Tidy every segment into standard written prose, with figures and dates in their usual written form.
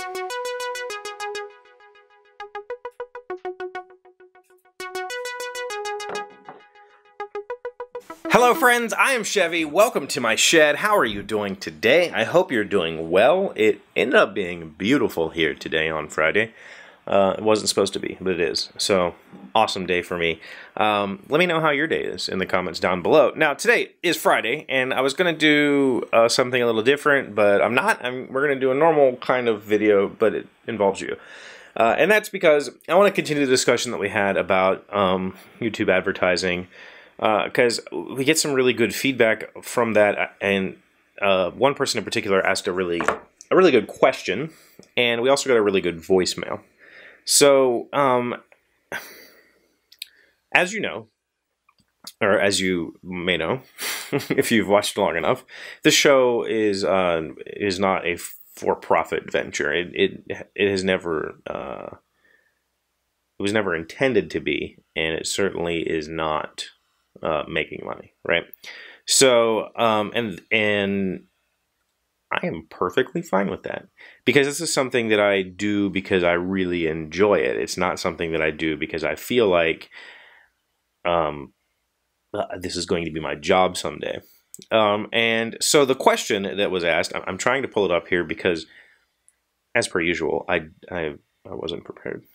Hello friends, I am Chevee. Welcome to my shed. How are you doing today? I hope you're doing well. It ended up being beautiful here today on Friday. It wasn't supposed to be, but it is. So, awesome day for me. Let me know how your day is in the comments down below. Now, today is Friday, and I was going to do something a little different, but I'm not. We're going to do a normal kind of video, but it involves you. And that's because I want to continue the discussion that we had about YouTube advertising, because we get some really good feedback from that, and one person in particular asked a really good question, and we also got a really good voicemail. So, as you know, or as you may know, if you've watched long enough, the show is not a for-profit venture. It has never it was never intended to be, and it certainly is not making money, right? So, and I am perfectly fine with that, because this is something that I do because I really enjoy it. It's not something that I do because I feel like this is going to be my job someday. And so the question that was asked, I'm trying to pull it up here because, as per usual, I wasn't prepared.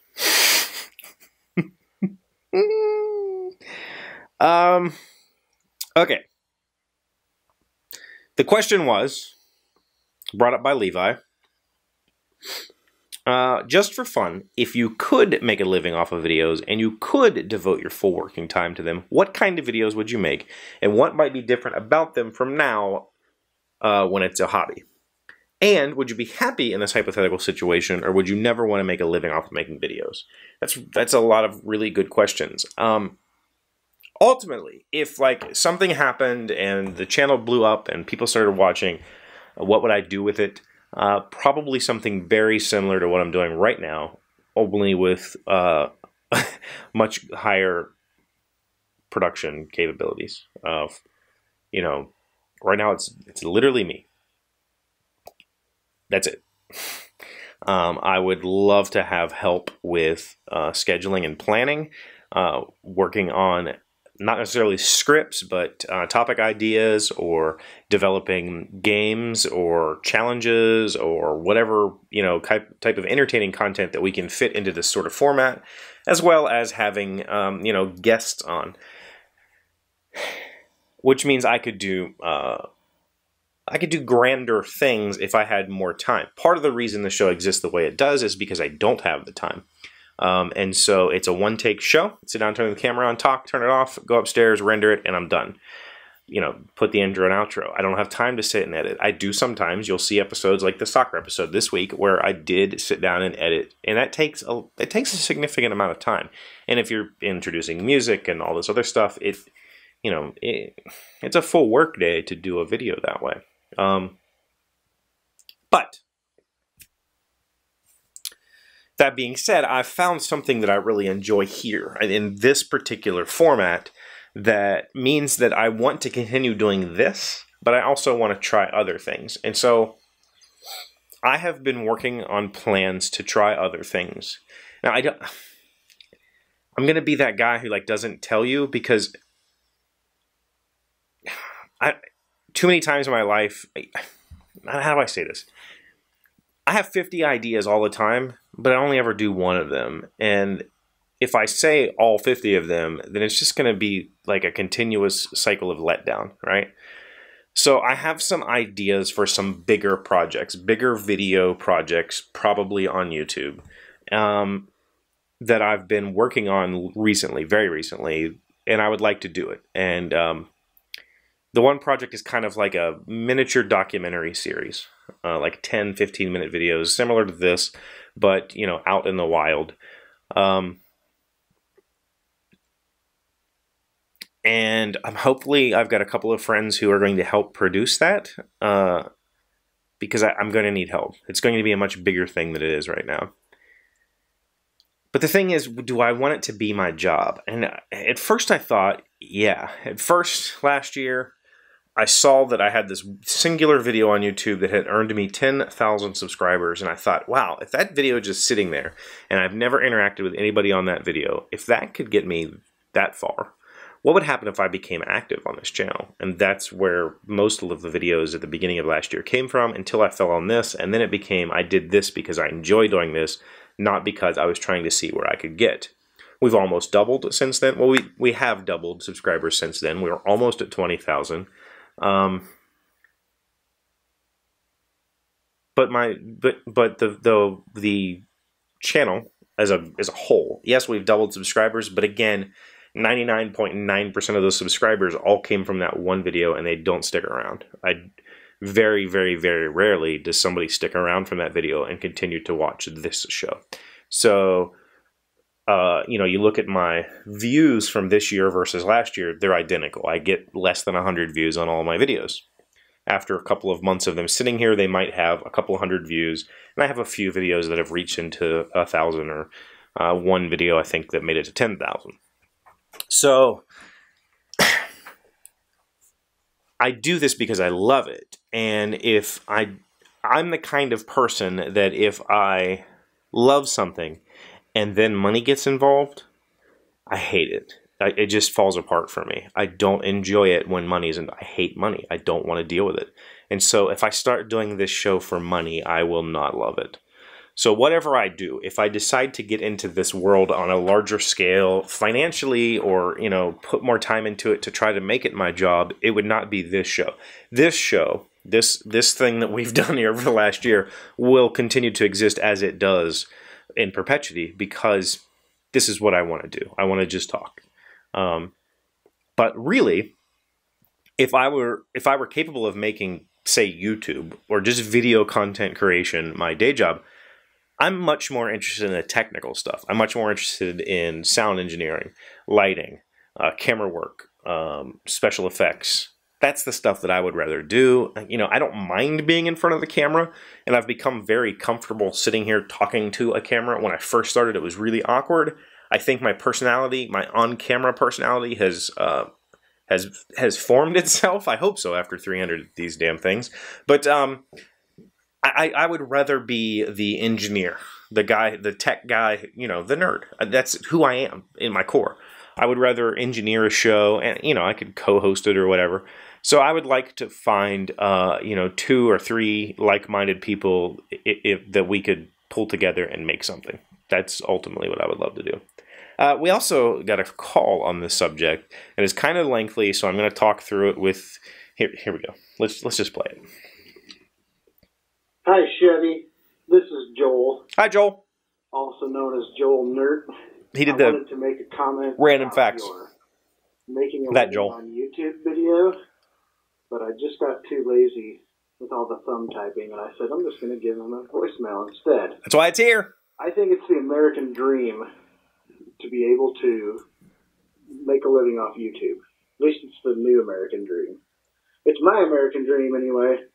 Okay. The question was brought up by Levi. Just for fun, if you could make a living off of videos and you could devote your full working time to them, what kind of videos would you make? And what might be different about them from now when it's a hobby? And would you be happy in this hypothetical situation, or would you never want to make a living off of making videos? That's a lot of really good questions. Ultimately, if like something happened and the channel blew up and people started watching, what would I do with it? Probably something very similar to what I'm doing right now, only with much higher production capabilities. You know, right now it's literally me. That's it. I would love to have help with scheduling and planning, working on not necessarily scripts, but topic ideas, or developing games or challenges, or whatever, you know, type of entertaining content that we can fit into this sort of format, as well as having you know, guests on, which means I could do grander things if I had more time. Part of the reason the show exists the way it does is because I don't have the time. And so it's a one-take show. Sit down, turn the camera on, talk, turn it off, go upstairs, render it, and I'm done. You know, put the intro and outro. I don't have time to sit and edit. I do sometimes. You'll see episodes like the soccer episode this week where I did sit down and edit, and that takes a significant amount of time. And if you're introducing music and all this other stuff, it's a full work day to do a video that way. But that being said, I've found something that I really enjoy here in this particular format that means that I want to continue doing this, but I also want to try other things. And so I have been working on plans to try other things. Now, I'm going to be that guy who like doesn't tell you, because too many times in my life, how do I say this? I have 50 ideas all the time, but I only ever do one of them. And if I say all 50 of them, then it's just going to be like a continuous cycle of letdown, right? So I have some ideas for some bigger projects, bigger video projects, probably on YouTube, that I've been working on recently, very recently, and I would like to do it. And the one project is kind of like a miniature documentary series, like 10, 15-minute videos, similar to this, but, you know, out in the wild. And hopefully I've got a couple of friends who are going to help produce that, because I'm going to need help. It's going to be a much bigger thing than it is right now. But the thing is, do I want it to be my job? And at first I thought, yeah. At first, last year, I saw that I had this singular video on YouTube that had earned me 10,000 subscribers, and I thought, wow, if that video is just sitting there, and I've never interacted with anybody on that video, if that could get me that far, what would happen if I became active on this channel? And that's where most of the videos at the beginning of last year came from, until I fell on this, and then it became, I did this because I enjoy doing this, not because I was trying to see where I could get. We've almost doubled since then. Well, we have doubled subscribers since then. We're almost at 20,000. But the channel as a whole, yes, we've doubled subscribers, but again, 99.9% of those subscribers all came from that one video, and they don't stick around. Very, very, very rarely does somebody stick around from that video and continue to watch this show. So, you know, you look at my views from this year versus last year, they're identical. I get less than 100 views on all my videos. After a couple of months of them sitting here, they might have a couple hundred views, and I have a few videos that have reached into 1,000, or one video I think that made it to 10,000. So I do this because I love it, and if I'm the kind of person that if I love something and then money gets involved, I hate it. It just falls apart for me. I don't enjoy it when money's in. I hate money. I don't want to deal with it. And so if I start doing this show for money, I will not love it. So whatever I do, if I decide to get into this world on a larger scale financially, or, you know, put more time into it to try to make it my job, it would not be this show. This show, this thing that we've done here over the last year, will continue to exist as it does in perpetuity, because this is what I want to do. I want to just talk. But really, if I were capable of making, say, YouTube or just video content creation my day job, I'm much more interested in the technical stuff. I'm much more interested in sound engineering, lighting, camera work, special effects. That's the stuff that I would rather do. You know, I don't mind being in front of the camera, and I've become very comfortable sitting here talking to a camera. When I first started, it was really awkward. I think my personality, my on-camera personality, has formed itself. I hope so, after 300 of these damn things. But I would rather be the engineer, the guy, the tech guy, you know, the nerd. That's who I am in my core. I would rather engineer a show, and, you know, I could co-host it or whatever. So I would like to find, you know, 2 or 3 like-minded people that we could pull together and make something. That's ultimately what I would love to do. We also got a call on this subject, and it's kind of lengthy, so I'm going to talk through it with... Here we go. Let's just play it. Hi, Chevee. This is Joel. Hi, Joel. Also known as Joel Nert. He did I wanted to make a comment random about facts. your making a That living Joel on YouTube video, but I just got too lazy with all the thumb typing, and I said I'm just going to give him a voicemail instead. That's why it's here. I think it's the American dream to be able to make a living off YouTube. At least it's the new American dream. It's my American dream anyway.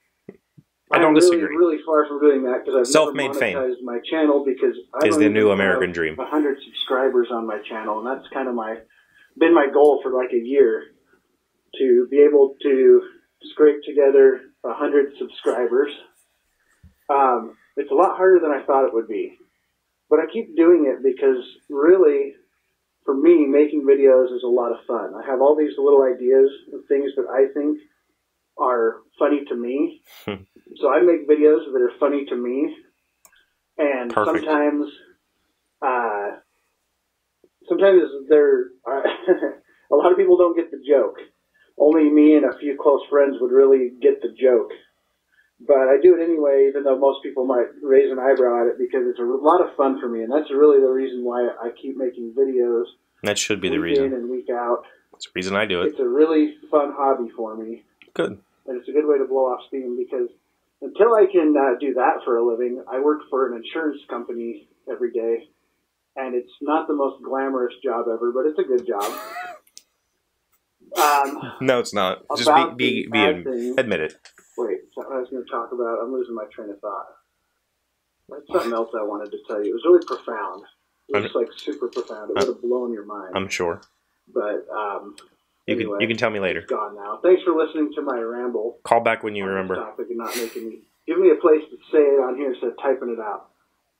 I don't disagree. I'm really far from doing that, because I've Self-made never fame monetized my channel, because I is the new American dream. 100 subscribers on my channel, and that's kind of been my goal for like a year, to be able to scrape together 100 subscribers. It's a lot harder than I thought it would be, but I keep doing it because really, for me, making videos is a lot of fun. I have all these little ideas and things that I think are funny to me. So I make videos that are funny to me, and Perfect. sometimes they're a lot of people don't get the joke. Only me and a few close friends would really get the joke. But I do it anyway, even though most people might raise an eyebrow at it, because it's a lot of fun for me, and that's really the reason why I keep making videos. That should be the week reason. in and week out. That's the reason I do it. It's a really fun hobby for me. Good. And it's a good way to blow off steam, because until I can do that for a living, I work for an insurance company every day, and it's not the most glamorous job ever, but it's a good job. No, it's not. Just admit it. Wait, something I was going to talk about. I'm losing my train of thought. That's something else I wanted to tell you. It was really profound. It was like super profound. It would have blown your mind. I'm sure. But Anyway, you can tell me later. It's gone now. Thanks for listening to my ramble. Call back when you remember. Topic and not give me a place to say it on here instead of typing it out.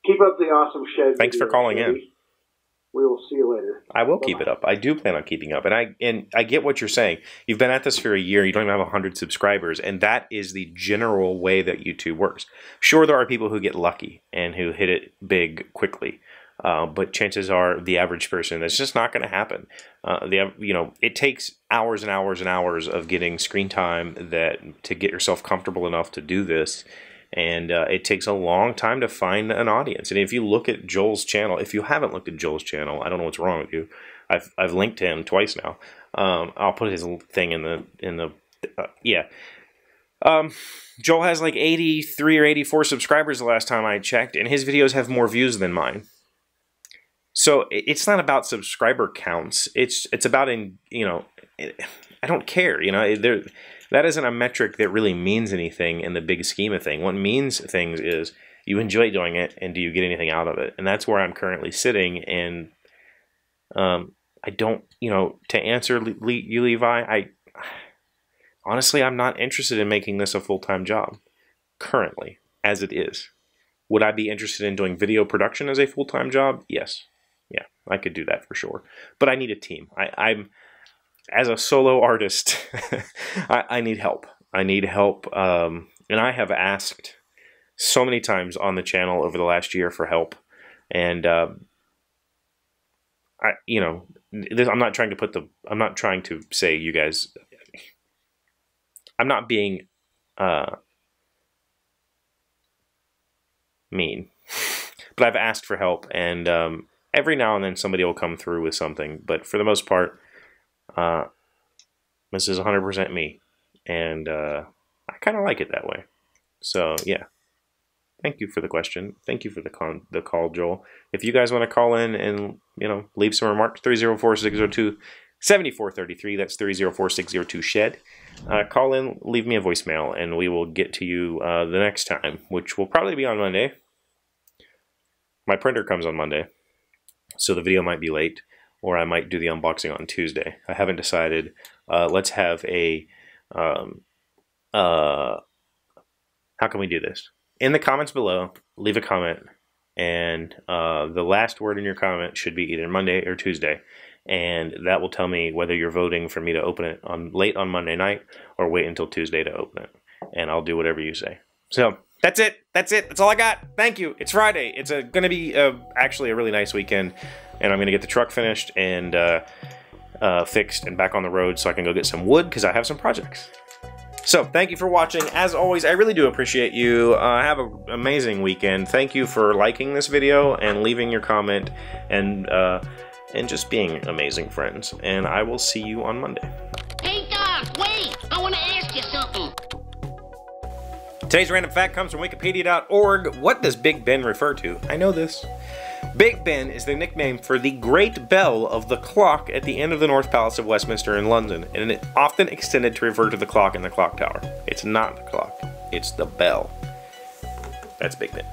Keep up the awesome shed. Thanks for calling in. We will see you later. I will keep it up. I do plan on keeping up. And I get what you're saying. You've been at this for a year. You don't even have 100 subscribers. And that is the general way that YouTube works. Sure, there are people who get lucky and who hit it big quickly. But chances are the average person, that's just not going to happen. It takes hours and hours and hours of getting screen time to get yourself comfortable enough to do this. And it takes a long time to find an audience. And if you look at Joel's channel, if you haven't looked at Joel's channel, I don't know what's wrong with you. I've linked to him twice now. I'll put his thing in the Joel has like 83 or 84 subscribers the last time I checked, and his videos have more views than mine. So it's not about subscriber counts. It's about I don't care. That isn't a metric that really means anything in the big scheme of things. What means things is you enjoy doing it, and do you get anything out of it? And that's where I'm currently sitting. And I don't, to answer you, Levi, honestly, I'm not interested in making this a full-time job currently, as it is. Would I be interested in doing video production as a full-time job? Yes. Yeah, I could do that for sure. But I need a team. I'm as a solo artist, I need help. I need help, and I have asked so many times on the channel over the last year for help. And I'm not trying to say you guys. I'm not being mean, but I've asked for help, and every now and then somebody will come through with something. But for the most part, this is 100% me, and I kind of like it that way. So yeah, thank you for the question. Thank you for the call, Joel. If you guys want to call in and leave some remarks, 304-602-7433. That's 304-602-SHED. Call in, leave me a voicemail, and we will get to you the next time, which will probably be on Monday. My printer comes on Monday, so the video might be late, or I might do the unboxing on Tuesday. I haven't decided. Let's have a, how can we do this? In the comments below, leave a comment, and the last word in your comment should be either Monday or Tuesday, and that will tell me whether you're voting for me to open it late on Monday night or wait until Tuesday to open it, and I'll do whatever you say. So that's it. That's it. That's all I got. Thank you. It's Friday. It's going to be actually a really nice weekend, and I'm going to get the truck finished and fixed and back on the road so I can go get some wood because I have some projects. So thank you for watching. As always, I really do appreciate you. Have an amazing weekend. Thank you for liking this video and leaving your comment and just being amazing friends. And I will see you on Monday. Hey, Doc, wait! I want to ask you something. Today's random fact comes from wikipedia.org. What does Big Ben refer to? I know this. Big Ben is the nickname for the great bell of the clock at the end of the North Palace of Westminster in London, and it often extended to refer to the clock in the clock tower. It's not the clock, it's the bell. That's Big Ben.